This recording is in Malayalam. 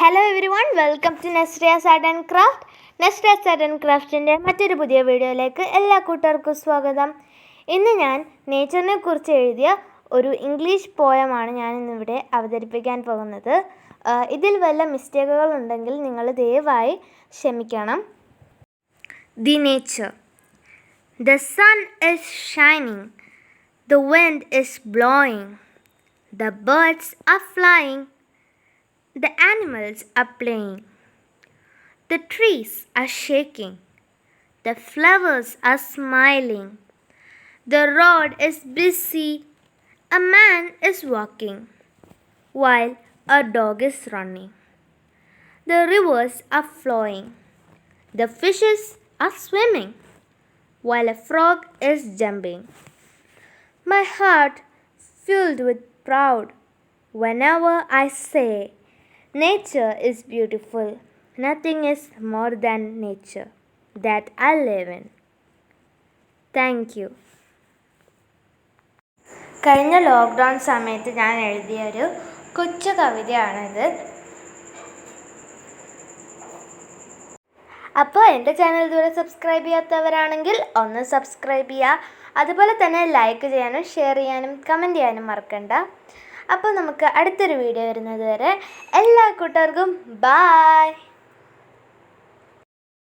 Hello everyone, welcome to Nazriya sad craft. Nazriya sad ക്രാഫ്റ്റിൻ്റെ മറ്റൊരു പുതിയ വീഡിയോയിലേക്ക് എല്ലാ കൂട്ടുകാർക്കും സ്വാഗതം. ഇന്ന് ഞാൻ നേച്ചറിനെ കുറിച്ച് എഴുതിയ ഒരു ഇംഗ്ലീഷ് പോയമാണ് ഞാനിന്നിവിടെ അവതരിപ്പിക്കാൻ പോകുന്നത്. ഇതിൽ വല്ല മിസ്റ്റേക്കുകൾ ഉണ്ടെങ്കിൽ നിങ്ങൾ ദയവായി ക്ഷമിക്കണം. The nature. The sun is shining, the wind is blowing, the birds are flying, the animals are playing, the trees are shaking, the flowers are smiling, the road is busy, a man is walking, while a dog is running, the rivers are flowing, the fishes are swimming, while a frog is jumping. My heart filled with pride whenever I say, nature is beautiful. Nothing is more than nature that I live in. Thank you. കഴിഞ്ഞ ലോക്ക്ഡൗൺ സമയത്ത് ഞാൻ എഴുതിയൊരു കൊച്ചു കവിതയാണിത്. അപ്പോൾ എൻ്റെ ചാനൽ ഇതുവരെ സബ്സ്ക്രൈബ് ചെയ്യാത്തവരാണെങ്കിൽ ഒന്ന് സബ്സ്ക്രൈബ് ചെയ്യുക. അതുപോലെ തന്നെ ലൈക്ക് ചെയ്യാനും ഷെയർ ചെയ്യാനും കമൻറ്റ് ചെയ്യാനും മറക്കണ്ട. അപ്പോൾ നമുക്ക് അടുത്തൊരു വീഡിയോ വരുന്നത് വരെ എല്ലാ കൂട്ടുകാർക്കും ബായ്.